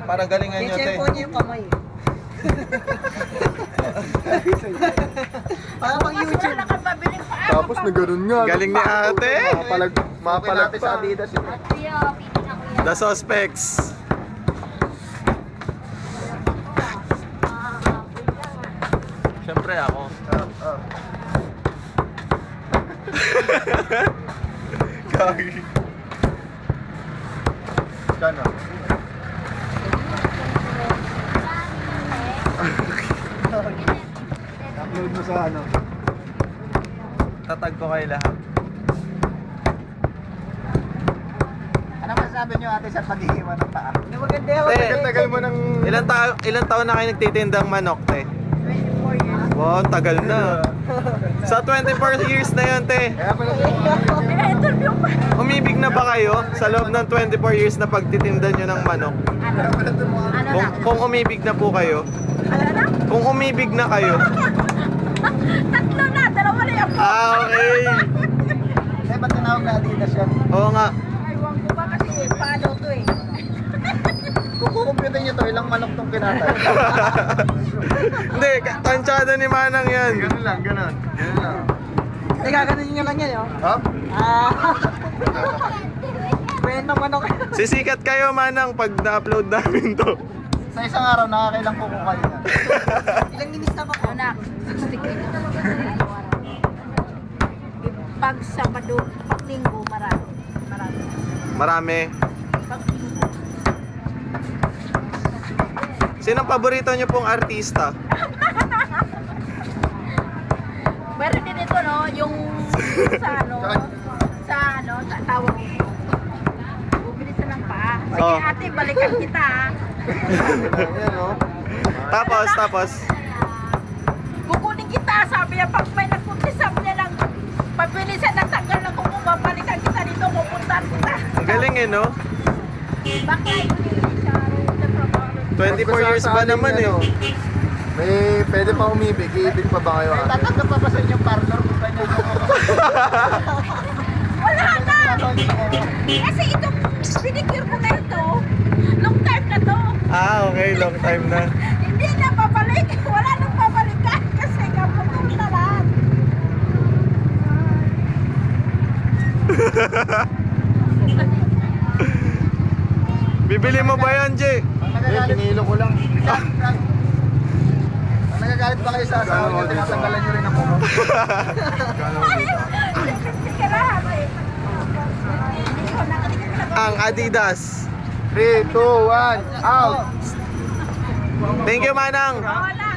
para galingan nyo, te. cellphone niya yung kamay. Parang pang YouTube. Tapos na ganun nga. Galing ni ate. Mapalag pa. Adidas yun. The suspects. Siyempre ako. Gagi. Kano? Upload mo sa ano? Tatag ko kayo lahat. Ano masasabi niyo ate sa paghihiwa ng paa? Maganda yun. Te, Tagal mo ng... ilang taon na kayo nagtitindang manok, te? 24 years. Wow, tagal na. Sa 24 years na yun, te. Kaya pala Pina-interview pa. Umibig na ba kayo sa loob ng 24 years na pagtitinda nyo ng manok? Kung umibig na po kayo? Ano na? Kung umibig na kayo? Tatlo na, dalawa na yung Okay. Eh, ba't tinawag na Adidas yan? Oo nga. Aywan ko ba kasi paano to eh. Kung kukumpitin nyo to, ilang manok tong kinatay? Hindi, tansyado ni Manang yan. Ganun lang, ganun. Ganun lang. Teka, ganun nyo lang yan, oh. Hop? Kwento manok. Sisikat kayo, Manang, pag na-upload namin to. Sa isang araw, nakakailang kuko kayo na. Ilang minis na ba ko? Anak, 60 pag Sabado, pag Linggo, marami. Marami. Marami. Pag Linggo. Sinong paborito nyo pong artista? Meron din ito, no? Yung sa sa tawag ko. Bumili sa ng paa. Sige, Oh. ate, balikan kita, ah. Ayan, no? Tapos. Kukunin kita, sabi niya, pag may nagpunti, sabi niya lang, pabilisan ng tanggal na kuko, babalikan kita dito, pupuntahan kita. Ang galing eh, no? Bakla yun eh, sa trabaho. 24 years ba naman eh? May pwede pa umibig, iibig pa ba kayo ate? Tatanggap pa ba sa inyong partner kung ganyan mo? Wala na! Kasi itong pinicure ko na ito, long time na to. Ah, okay. Long time na. Hindi na babalik. Wala nang babalikan kasi kaputol na lahat. Bibili mo ba yan, Jay? Ang kinilo ko lang. Ang nagagalit ba kayo sa asawa nyo, tinatanggalan nyo rin ang kuko? Sige lahat eh. Ikaw, nakalikin na ba? Ang Adidas. 3, 2, 1, out! Thank you, Manang. Wala.